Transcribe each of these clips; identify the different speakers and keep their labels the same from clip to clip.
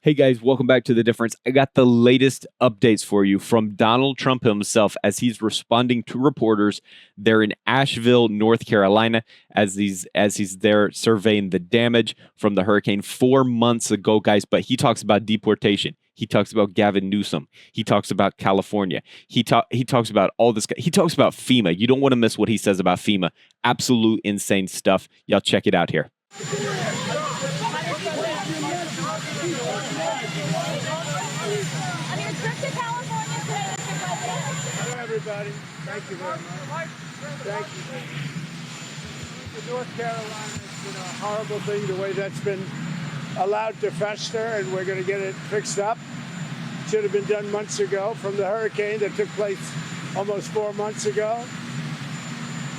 Speaker 1: Hey guys, welcome back to The Difference. I got the latest updates for you from Donald Trump himself as he's responding to reporters. They're in Asheville, North Carolina, as he's there surveying the damage from the hurricane 4 months ago, guys. But he talks about deportation. He talks about Gavin Newsom. He talks about California. He talks about all this. He talks about FEMA. You don't want to miss what he says about FEMA. Absolute insane stuff. Y'all check it out here.
Speaker 2: Everybody, thank you very much. Thank you. In North Carolina, it's been a horrible thing, the way that's been allowed to fester, and we're going to get it fixed up. Should have been done months ago from the hurricane that took place almost 4 months ago.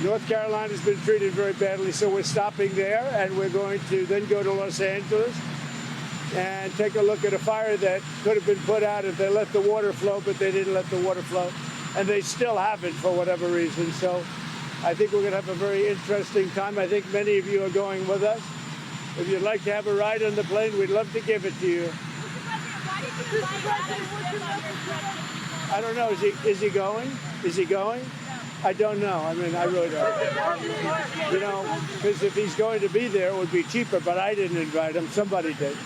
Speaker 2: North Carolina has been treated very badly, so we're stopping there, and we're going to then go to Los Angeles and take a look at a fire that could have been put out if they let the water flow, but they didn't let the water flow. And they still haven't for whatever reason. So I think we're going to have a very interesting time. I think many of you are going with us. If you'd like to have a ride on the plane, we'd love to give it to you. I don't know. Is he going? Is he going? I don't know. I mean, I really don't. You know, because if he's going to be there, it would be cheaper, but I didn't invite him. Somebody did.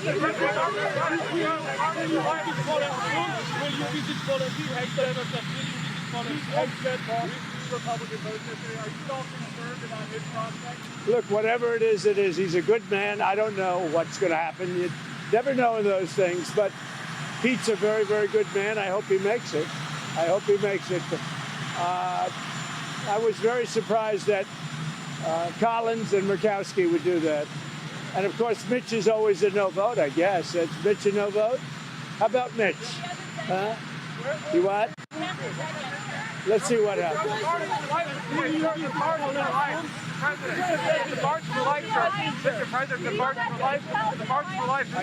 Speaker 2: Look, whatever it is, it is. He's a good man. I don't know what's going to happen. You never know in those things, but Pete's a very, very good man. I hope he makes it. I hope he makes it. I was very surprised that Collins and Murkowski would do that. And of course, Mitch is always a no vote, I guess. It's Mitch a no vote? How about Mitch? Huh? You what? Let's see what happens. I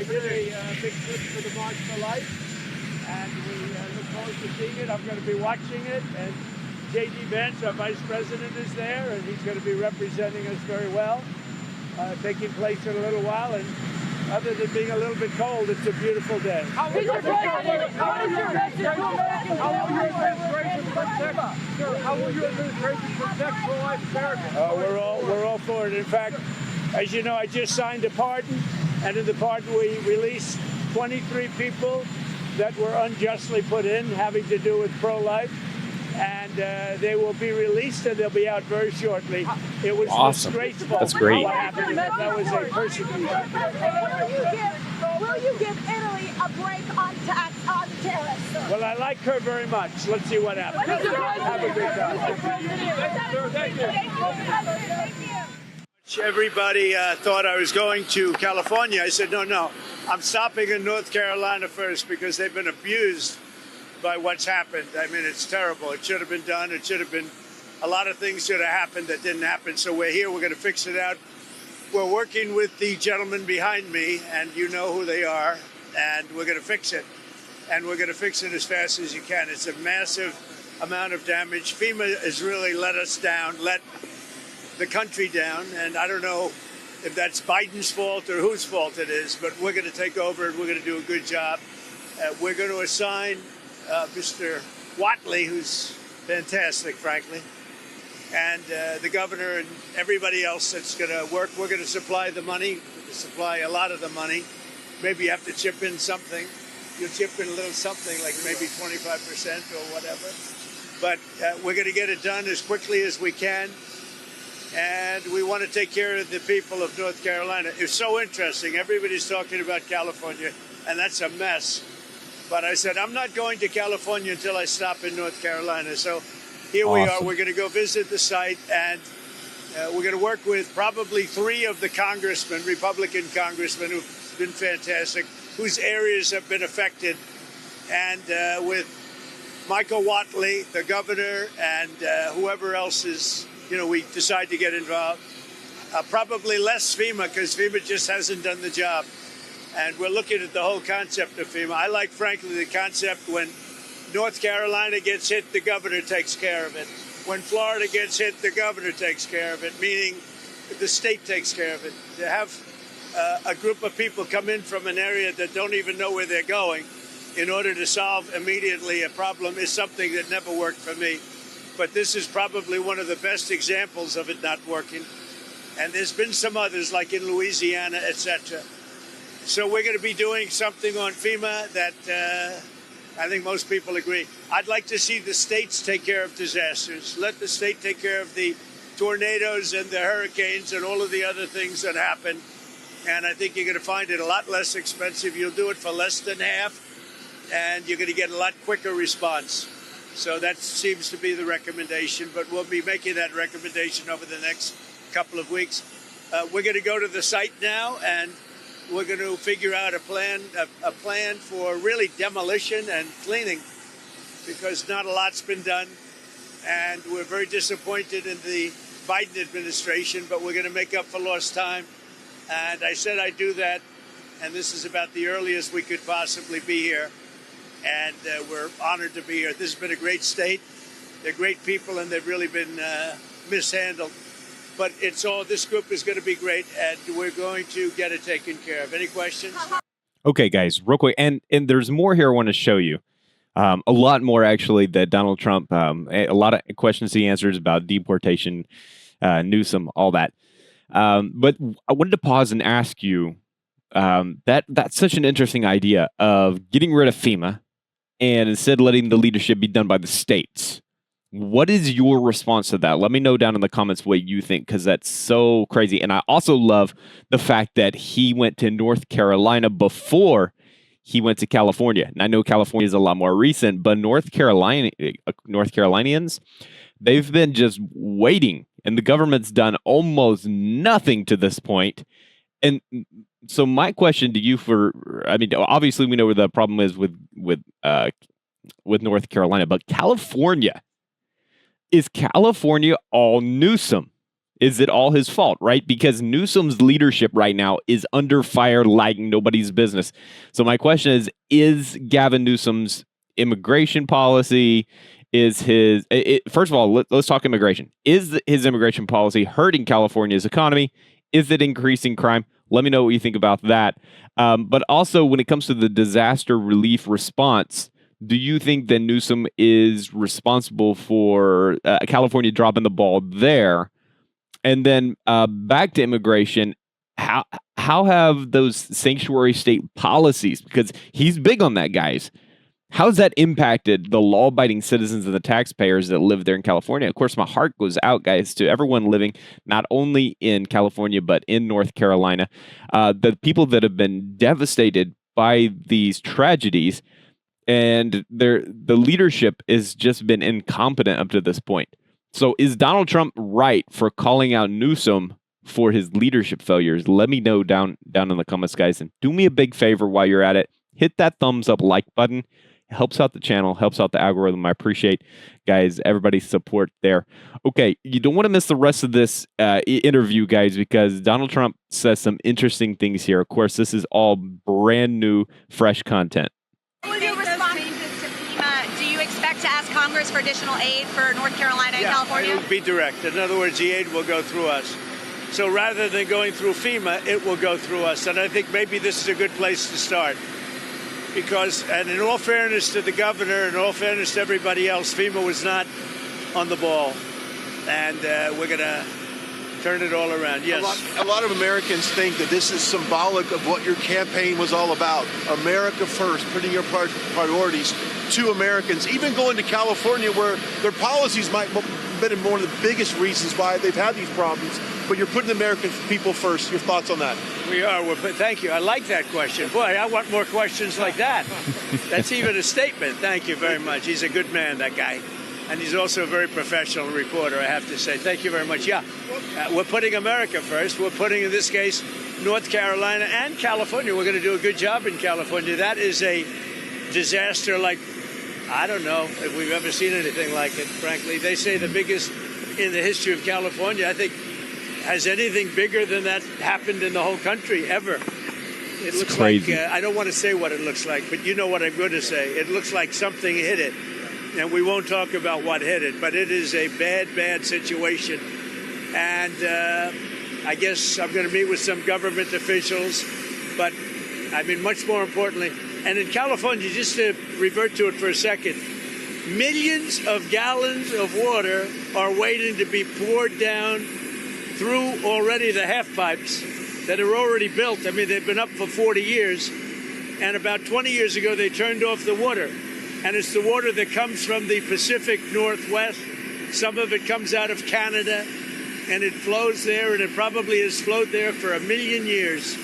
Speaker 2: did a big trip for the March for Life, and we look forward to seeing it. I'm going to be watching it, and J.D. Vance, our vice president, is there, and he's going to be representing us very well, taking place in a little while. And other than being a little bit cold, it's a beautiful day. How will your administration protect pro-life Americans? We're all for it. In fact, as you know, I just signed a pardon, and in the pardon we released 23 people that were unjustly put in, having to do with pro-life. And they will be released, and they'll be out very shortly. It was
Speaker 1: awesome.
Speaker 2: Disgraceful.
Speaker 1: That's great.
Speaker 2: What happened. That was a persecution.
Speaker 3: Will you give Italy a break on tax on terrorists?
Speaker 2: Well, I like her very much. Let's see what happens. Have a good time. Everybody thought I was going to California. I said, no. I'm stopping in North Carolina first because they've been abused by what's happened. I mean, it's terrible. It should have been done. It should have been, a lot of things should have happened that didn't happen. So we're here. We're going to fix it out. We're working with the gentleman behind me, and you know who they are, and we're going to fix it. And we're going to fix it as fast as you can. It's a massive amount of damage. FEMA has really let us down, let the country down, and I don't know if that's Biden's fault or whose fault it is, but we're going to take over and we're going to do a good job. We're going to assign Mr. Whatley, who's fantastic, frankly, and the governor and everybody else that's going to work. We're going to supply the money, supply a lot of the money. Maybe you have to chip in something. You'll chip in a little something, like maybe 25% or whatever. But we're going to get it done as quickly as we can. And we want to take care of the people of North Carolina. It's so interesting. Everybody's talking about California, and that's a mess. But I said, I'm not going to California until I stop in North Carolina. So here we are. We're going to go visit the site, and we're going to work with probably 3 of the congressmen, Republican congressmen, who've been fantastic, whose areas have been affected, and with Michael Whatley, the governor, and whoever else is, we decide to get involved. Probably less FEMA, because FEMA just hasn't done the job. And we're looking at the whole concept of FEMA. I like, frankly, the concept when North Carolina gets hit, the governor takes care of it. When Florida gets hit, the governor takes care of it, meaning the state takes care of it. To have a group of people come in from an area that don't even know where they're going in order to solve immediately a problem is something that never worked for me. But this is probably one of the best examples of it not working. And there's been some others, like in Louisiana, etc. So we're going to be doing something on FEMA that I think most people agree. I'd like to see the states take care of disasters. Let the state take care of the tornadoes and the hurricanes and all of the other things that happen. And I think you're going to find it a lot less expensive. You'll do it for less than half, and you're going to get a lot quicker response. So that seems to be the recommendation, but we'll be making that recommendation over the next couple of weeks. We're going to go to the site now, and we're going to figure out a plan for really demolition and cleaning, because not a lot's been done. And we're very disappointed in the Biden administration, but we're going to make up for lost time. And I said I'd do that, and this is about the earliest we could possibly be here. And we're honored to be here. This has been a great state. They're great people, and they've really been mishandled. But this group is going to be great, and we're going to get it taken care of. Any questions?
Speaker 1: Okay, guys, real quick. And there's more here I want to show you. A lot more, actually, that Donald Trump, a lot of questions he answers about deportation, Newsom, all that. But I wanted to pause and ask you, that's such an interesting idea of getting rid of FEMA and instead letting the leadership be done by the states. What is your response to that? Let me know down in the comments what you think, because that's so crazy. And I also love the fact that he went to North Carolina before he went to California. And I know California is a lot more recent, but North Carolinians, they've been just waiting, and the government's done almost nothing to this point. And so my question to you obviously we know where the problem is with North Carolina, but California, is California all Newsom? Is it all his fault, right? Because Newsom's leadership right now is under fire like nobody's business. So my question is Gavin Newsom's immigration policy, first of all, let's talk immigration. Is his immigration policy hurting California's economy? Is it increasing crime? Let me know what you think about that. But also, when it comes to the disaster relief response, do you think that Newsom is responsible for California dropping the ball there? And then back to immigration, how have those sanctuary state policies, because he's big on that, guys, how's that impacted the law-abiding citizens and the taxpayers that live there in California? Of course, my heart goes out, guys, to everyone living not only in California, but in North Carolina. The people that have been devastated by these tragedies, and the leadership has just been incompetent up to this point. So is Donald Trump right for calling out Newsom for his leadership failures? Let me know down in the comments, guys. And do me a big favor while you're at it. Hit that thumbs up like button. It helps out the channel, helps out the algorithm. I appreciate, guys, everybody's support there. Okay, you don't want to miss the rest of this interview, guys, because Donald Trump says some interesting things here. Of course, this is all brand new, fresh content.
Speaker 4: Do you expect to ask Congress for additional aid for North Carolina and California?
Speaker 2: It will be direct. In other words, the aid will go through us. So rather than going through FEMA, it will go through us. And I think maybe this is a good place to start. Because, and in all fairness to the governor, and in all fairness to everybody else, FEMA was not on the ball. And we're going to turn it all around. Yes.
Speaker 5: A lot of Americans think that this is symbolic of what your campaign was all about. America first, putting your priorities to Americans, even going to California where their policies might have been one of the biggest reasons why they've had these problems. But you're putting the American people first. Your thoughts on that?
Speaker 2: We are. Thank you. I like that question. Boy, I want more questions like that. That's even a statement. Thank you very much. He's a good man, that guy. And he's also a very professional reporter, I have to say. Thank you very much. Yeah, we're putting America first. We're putting, in this case, North Carolina and California. We're going to do a good job in California. That is a disaster like, I don't know if we've ever seen anything like it, frankly. They say the biggest in the history of California. I think, has anything bigger than that happened in the whole country ever? It looks
Speaker 1: crazy.
Speaker 2: like, I don't want to say what it looks like, but you know what I'm going to say. It looks like something hit it. And we won't talk about what hit it, but it is a bad, bad situation. And I guess I'm going to meet with some government officials. But, I mean, much more importantly, and in California, just to revert to it for a second, millions of gallons of water are waiting to be poured down through already the half pipes that are already built. I mean, they've been up for 40 years. And about 20 years ago, they turned off the water. And it's the water that comes from the Pacific Northwest. Some of it comes out of Canada, and it flows there, and it probably has flowed there for 1 million years.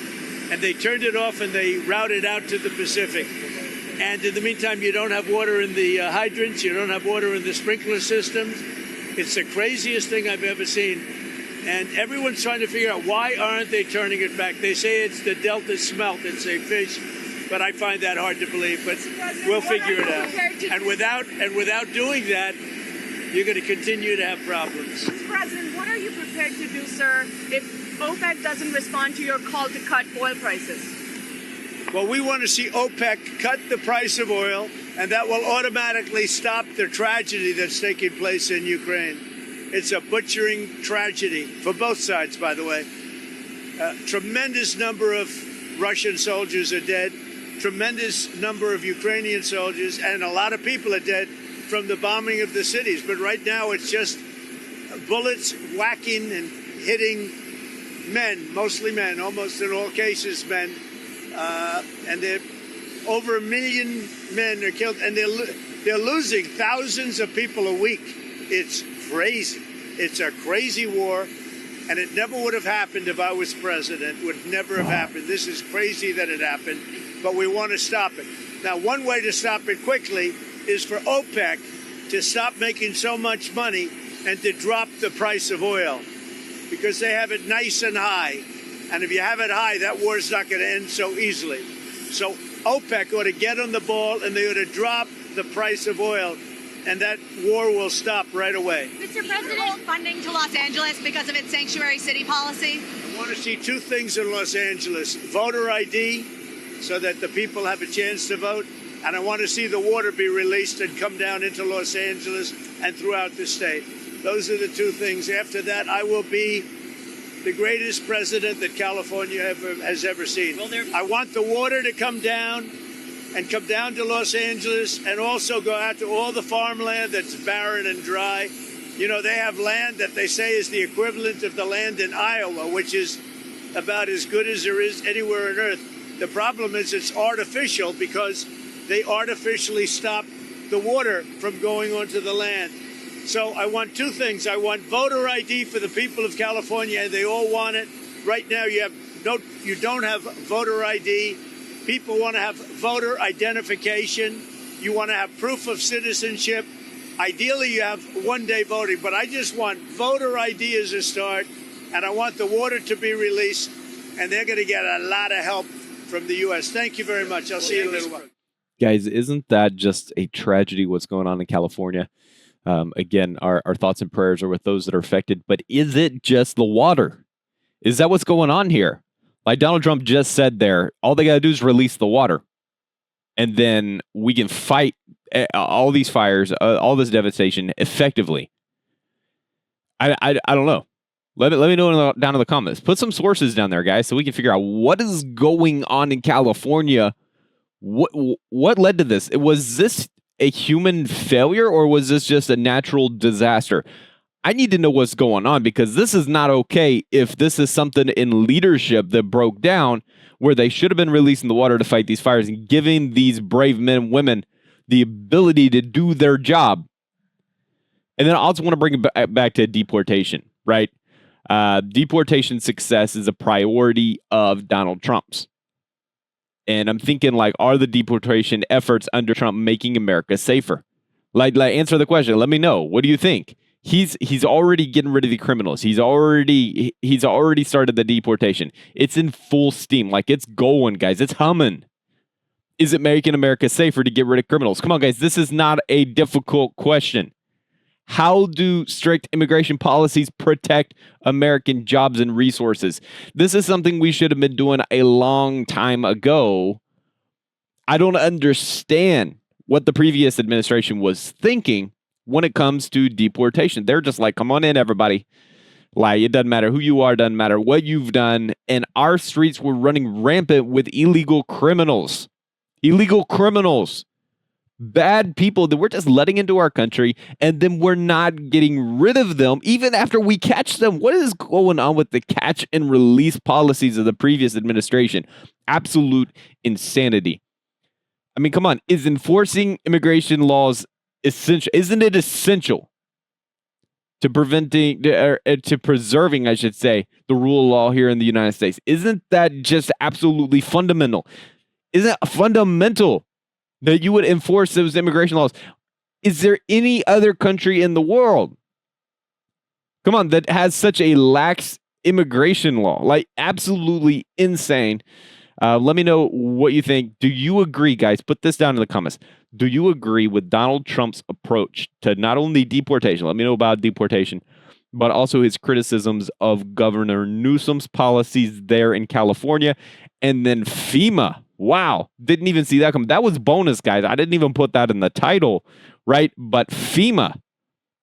Speaker 2: And they turned it off, and they routed out to the Pacific. And in the meantime, you don't have water in the hydrants. You don't have water in the sprinkler systems. It's the craziest thing I've ever seen. And everyone's trying to figure out, why aren't they turning it back? They say it's the Delta smelt. It's a fish. But I find that hard to believe. But we'll figure it out. And without doing that, you're going to continue to have problems.
Speaker 3: Mr. President, what are you prepared to do, sir, if OPEC doesn't respond to your call to cut oil prices?
Speaker 2: Well, we want to see OPEC cut the price of oil, and that will automatically stop the tragedy that's taking place in Ukraine. It's a butchering tragedy for both sides, by the way. A tremendous number of Russian soldiers are dead. Tremendous number of Ukrainian soldiers, and a lot of people are dead from the bombing of the cities. But right now, it's just bullets whacking and hitting men, mostly men, almost in all cases men. And over 1 million men are killed, and they're losing thousands of people a week. It's crazy. It's a crazy war, and it never would have happened if I was president. Would never have happened. This is crazy that it happened, but we want to stop it. Now, one way to stop it quickly is for OPEC to stop making so much money and to drop the price of oil, because they have it nice and high. And if you have it high, that war is not going to end so easily. So OPEC ought to get on the ball, and they ought to drop the price of oil, and that war will stop right away.
Speaker 4: Mr. President, funding to Los Angeles because of its sanctuary city policy?
Speaker 2: I want to see two things in Los Angeles: voter ID, so that the people have a chance to vote, and I want to see the water be released and come down into Los Angeles and throughout the state. Those are the two things. After that, I will be the greatest president that California has ever seen. I want the water to come down and come down to Los Angeles, and also go out to all the farmland that's barren and dry. You know, they have land that they say is the equivalent of the land in Iowa, which is about as good as there is anywhere on earth. The problem is it's artificial, because they artificially stop the water from going onto the land. So I want two things. I want voter ID for the people of California, and they all want it. Right now, you don't have voter ID. People want to have voter identification. You want to have proof of citizenship. Ideally, you have one-day voting, but I just want voter ID as a start, and I want the water to be released, and they're going to get a lot of help from the U.S. Thank you very much. I'll see you in a little while.
Speaker 1: Guys, isn't that just a tragedy what's going on in California? Again, our thoughts and prayers are with those that are affected, but is it just the water? Is that what's going on here? Like Donald Trump just said there, all they got to do is release the water, and then we can fight all these fires, all this devastation effectively. I don't know. Let me know down in the comments. Put some sources down there, guys, so we can figure out what is going on in California. What led to this? Was this a human failure, or was this just a natural disaster? I need to know what's going on, because this is not okay if this is something in leadership that broke down, where they should have been releasing the water to fight these fires and giving these brave men and women the ability to do their job. And then I also want to bring it back to deportation, right? Deportation success is a priority of Donald Trump's. And I'm thinking, like, are the deportation efforts under Trump making America safer? Like answer the question. Let me know. What do you think? He's already getting rid of the criminals. He's already started the deportation. It's in full steam. Like, it's going, guys. It's humming. Is it making America safer to get rid of criminals? Come on, guys. This is not a difficult question. How do strict immigration policies protect American jobs and resources? This is something we should have been doing a long time ago. I don't understand what the previous administration was thinking when it comes to deportation. They're just like, come on in, everybody. Like, it doesn't matter who you are, doesn't matter what you've done. And our streets were running rampant with illegal criminals. Illegal criminals. Bad people that we're just letting into our country, and then we're not getting rid of them even after we catch them. What is going on with the catch and release policies of the previous administration? Absolute insanity. I mean, come on. Is enforcing immigration laws essential? Isn't it essential to preserving, I should say, the rule of law here in the United States? Isn't that just absolutely fundamental? Isn't it fundamental that you would enforce those immigration laws? Is there any other country in the world, come on, that has such a lax immigration law? Like, absolutely insane. Let me know what you think. Do you agree, guys? Put this down in the comments. Do you agree with Donald Trump's approach to not only deportation? Let me know about deportation, but also his criticisms of Governor Newsom's policies there in California, and then FEMA. Wow, didn't even see that come. That was bonus, guys. I didn't even put that in the title, right? But FEMA,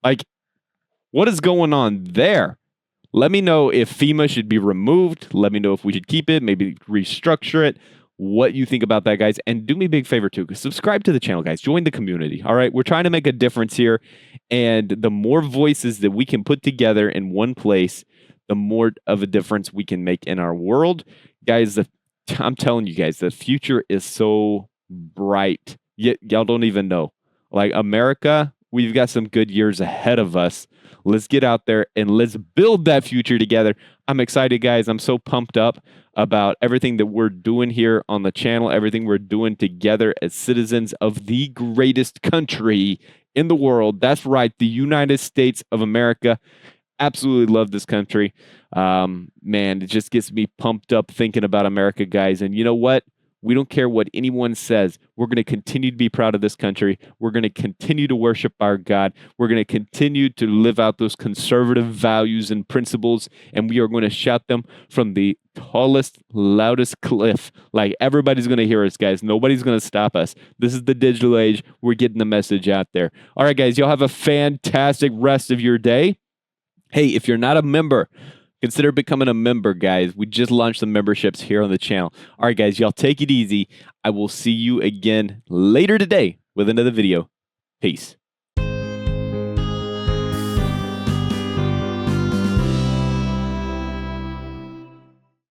Speaker 1: like, what is going on there? Let me know if FEMA should be removed. Let me know if we should keep it, maybe restructure it. What you think about that, guys. And do me a big favor, too. Subscribe to the channel, guys. Join the community. All right? We're trying to make a difference here. And the more voices that we can put together in one place, the more of a difference we can make in our world. Guys, I'm telling you guys, the future is so bright. Y'all don't even know. Like, America, we've got some good years ahead of us. Let's get out there and let's build that future together. I'm excited, guys. I'm so pumped up about everything that we're doing here on the channel, everything we're doing together as citizens of the greatest country in the world. That's right, the United States of America. Absolutely love this country. Man, it just gets me pumped up thinking about America, guys. And you know what? We don't care what anyone says. We're going to continue to be proud of this country. We're going to continue to worship our God. We're going to continue to live out those conservative values and principles. And we are going to shout them from the tallest, loudest cliff. Like, everybody's going to hear us, guys. Nobody's going to stop us. This is the digital age. We're getting the message out there. All right, guys, y'all have a fantastic rest of your day. Hey, if you're not a member, consider becoming a member, guys. We just launched the memberships here on the channel. All right, guys, y'all take it easy. I will see you again later today with another video. Peace.